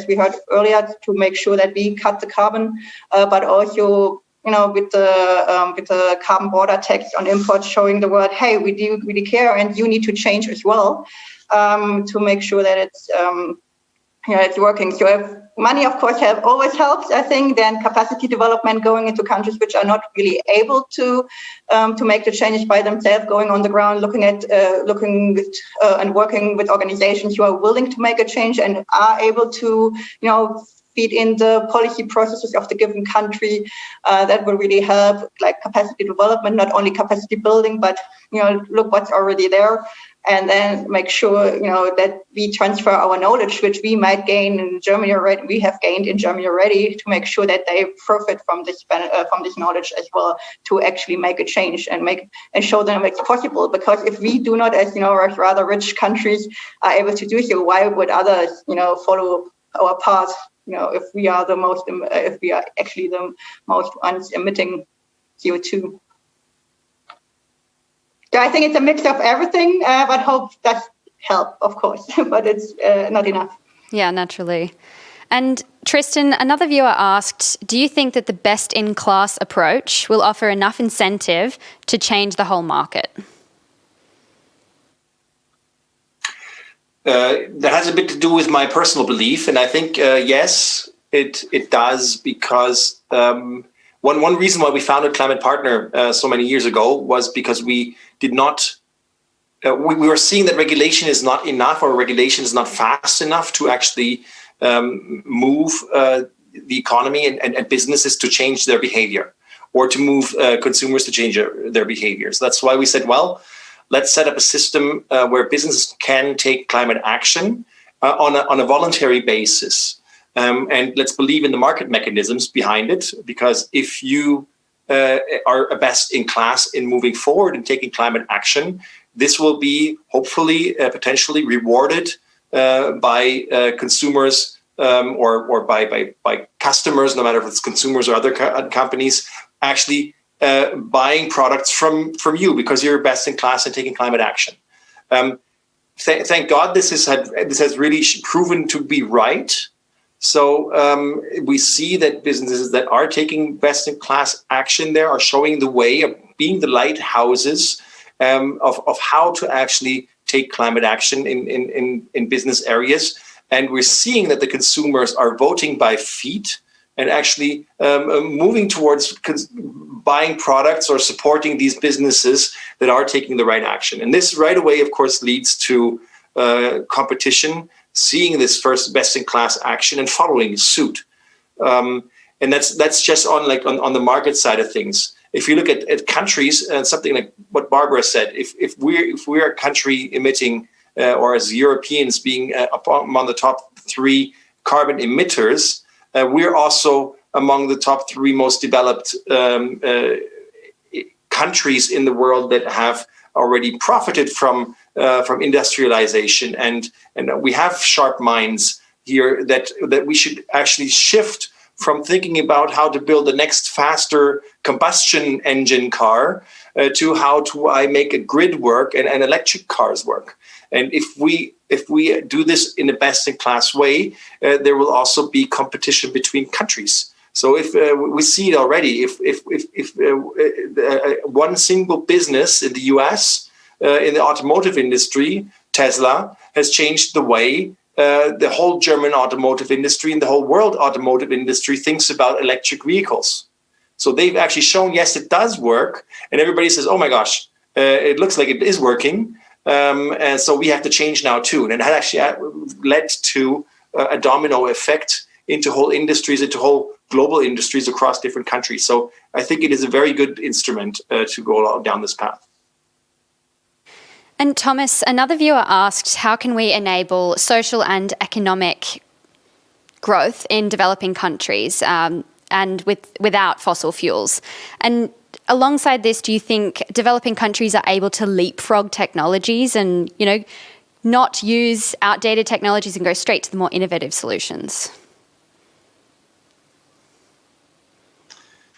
we heard earlier, to make sure that we cut the carbon, but also, with the carbon border tax on imports, showing the world, hey, we do really care, and you need to change as well, to make sure that it's it's working. So if money, of course, always helps, I think. Then capacity development, going into countries which are not really able to make the changes by themselves, going on the ground, looking and working with organizations who are willing to make a change and are able to, feed in the policy processes of the given country. That will really help, like capacity development, not only capacity building, but look what's already there. And then make sure, that we transfer our knowledge, which we might gain in Germany already. We have gained in Germany already, to make sure that they profit from this knowledge as well, to actually make a change and show them it's possible. Because if we do not, as rather rich countries are able to do so, why would others, follow our path? If we are actually the most ones emitting CO2. So I think it's a mix of everything, but hope does help, of course, but it's not enough. Yeah, naturally. And Tristan, another viewer asked, do you think that the best-in-class approach will offer enough incentive to change the whole market? That has a bit to do with my personal belief, and I think yes, it does, because one reason why we founded ClimatePartner so many years ago was because we did not. We were seeing that regulation is not enough, or regulation is not fast enough to actually move the economy and businesses to change their behavior, or to move consumers to change their behaviors. That's why we said, well, let's set up a system where businesses can take climate action on a voluntary basis. And let's believe in the market mechanisms behind it, because if you are best in class in moving forward and taking climate action, this will be hopefully potentially rewarded by consumers or by customers, no matter if it's consumers or other companies, actually buying products from you because you're best in class in taking climate action. Thank God this has really proven to be right. So we see that businesses that are taking best in class action there are showing the way of being the lighthouses of how to actually take climate action in business areas. And we're seeing that the consumers are voting by feet and actually moving towards buying products or supporting these businesses that are taking the right action. And this right away, of course, leads to competition, seeing this first best-in-class action and following suit. And that's just on the market side of things. If you look at countries, something like what Barbara said, if we're a country emitting, or as Europeans being among the top 3 carbon emitters, we're also among the top 3 most developed countries in the world that have already profited from industrialization, and we have sharp minds here that we should actually shift from thinking about how to build the next faster combustion engine car to how do I make a grid work and electric cars work. And if we do this in a best-in-class way, there will also be competition between countries. So if we see it already, if one single business in the US in the automotive industry, Tesla, has changed the way the whole German automotive industry and the whole world automotive industry thinks about electric vehicles. So they've actually shown, yes, it does work, and everybody says, oh my gosh, it looks like it is working. And so we have to change now too. And it had actually led to a domino effect into whole industries, into whole global industries across different countries. So I think it is a very good instrument to go down this path. And Thomas, another viewer asked, how can we enable social and economic growth in developing countries and without fossil fuels? And alongside this, do you think developing countries are able to leapfrog technologies and, not use outdated technologies and go straight to the more innovative solutions?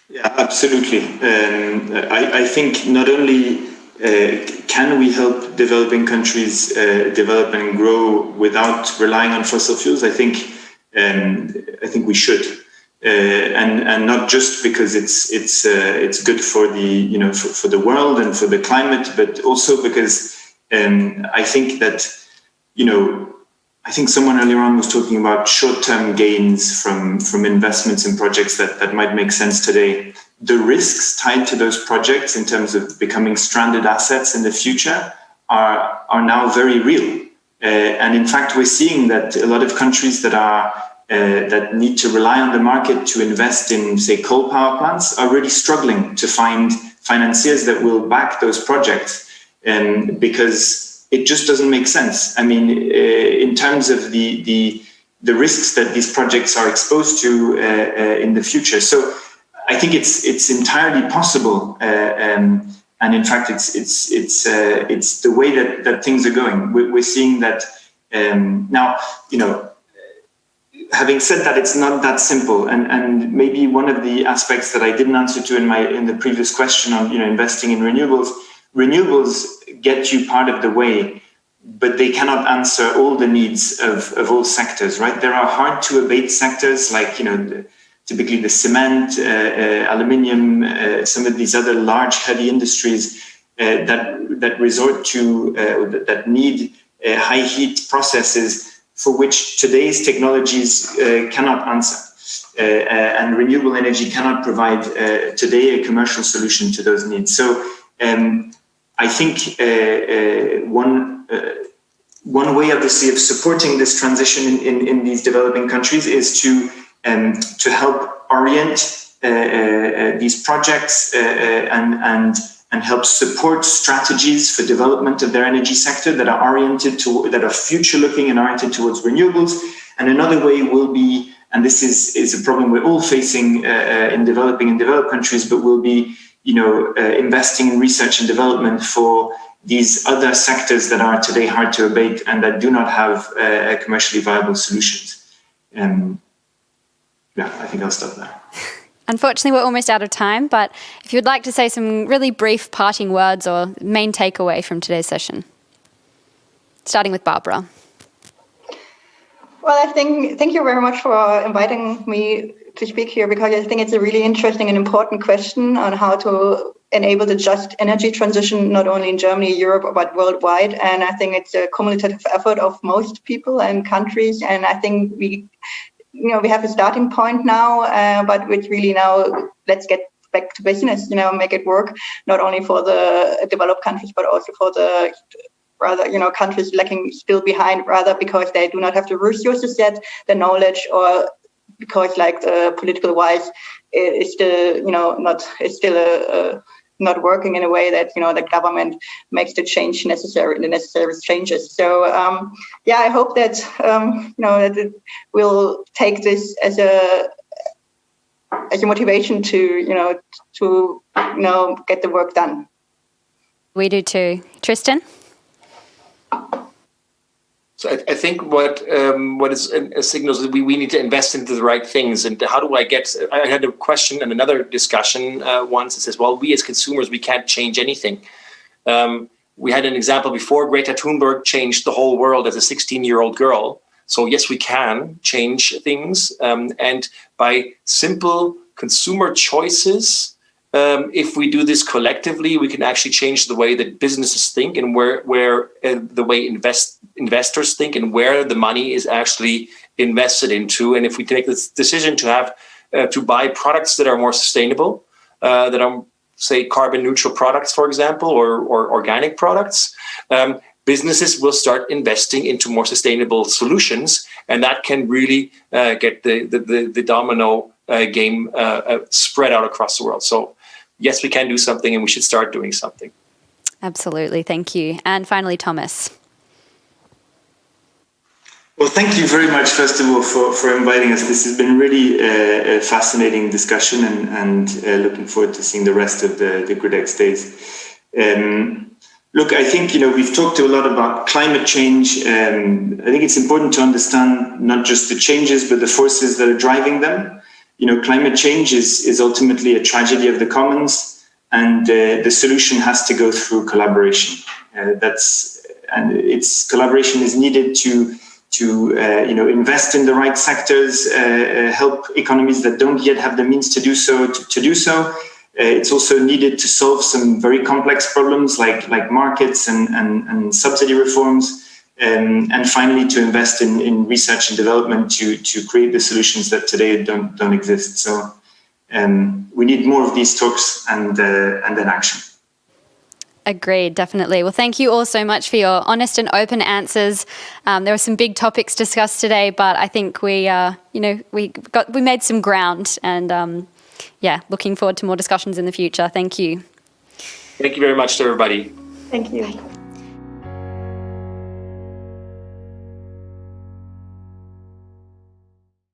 Yeah, absolutely. I think not only can we help developing countries develop and grow without relying on fossil fuels, I think we should. And not just because it's good for the for the world and for the climate, but also because I think that I think someone earlier on was talking about short-term gains from investments in projects that might make sense today. The risks tied to those projects in terms of becoming stranded assets in the future are now very real. And in fact, we're seeing that a lot of countries that need to rely on the market to invest in, say, coal power plants are really struggling to find financiers that will back those projects, because it just doesn't make sense. I mean, in terms of the risks that these projects are exposed to in the future. So I think it's entirely possible, and in fact, it's the way that things are going. We're seeing that now. Having said that, it's not that simple, and maybe one of the aspects that I didn't answer to in the previous question on investing in renewables. Renewables get you part of the way, but they cannot answer all the needs of all sectors, right? There are hard to abate sectors like typically the cement, aluminium, some of these other large heavy industries that resort to that need high heat processes for which today's technologies cannot answer. And renewable energy cannot provide today a commercial solution to those needs. So I think one way, obviously, of supporting this transition in these developing countries is to help orient these projects and help support strategies for development of their energy sector that are future-looking and oriented towards renewables. And another way will be, and this is a problem we're all facing in developing and developed countries, but will be investing in research and development for these other sectors that are today hard to abate and that do not have commercially viable solutions. I think I'll stop there. Unfortunately, we're almost out of time, but if you'd like to say some really brief parting words or main takeaway from today's session, starting with Barbara. Well, thank you very much for inviting me to speak here, because I think it's a really interesting and important question on how to enable the just energy transition, not only in Germany, Europe, but worldwide. And I think it's a cumulative effort of most people and countries. And I think we have a starting point now, but with really now, let's get back to business, make it work, not only for the developed countries, but also for the rather, countries lacking still behind, rather because they do not have the resources yet, the knowledge, or because like the political wise is still, not working in a way that, the government makes the necessary changes. So, I hope that, that we'll take this as a motivation to get the work done. We do too. Tristan? So I think what is a signal is that we need to invest into the right things. And how do I had a question and another discussion once that says, well, we as consumers, we can't change anything. We had an example before. Greta Thunberg changed the whole world as a 16-year-old girl. So yes, we can change things. And by simple consumer choices, if we do this collectively, we can actually change the way that businesses think and where the way investors think and where the money is actually invested into. And if we take this decision to have to buy products that are more sustainable, that are, say, carbon neutral products, for example, or organic products, businesses will start investing into more sustainable solutions, and that can really get the domino game spread out across the world. So yes, we can do something, and we should start doing something. Absolutely. Thank you. And finally, Thomas. Well, thank you very much, first of all, for inviting us. This has been really a fascinating discussion, and looking forward to seeing the rest of the gridXdays. Look, I think, we've talked a lot about climate change. I think it's important to understand not just the changes, but the forces that are driving them. Climate change is ultimately a tragedy of the commons, and the solution has to go through collaboration. Collaboration is needed to invest in the right sectors, help economies that don't yet have the means to do so to do so. It's also needed to solve some very complex problems like markets and subsidy reforms. And finally, to invest in research and development to create the solutions that today don't exist. So we need more of these talks and then action. Agreed, definitely. Well, thank you all so much for your honest and open answers. There were some big topics discussed today, but I think we made some ground, and looking forward to more discussions in the future. Thank you. Thank you very much to everybody. Thank you. Bye.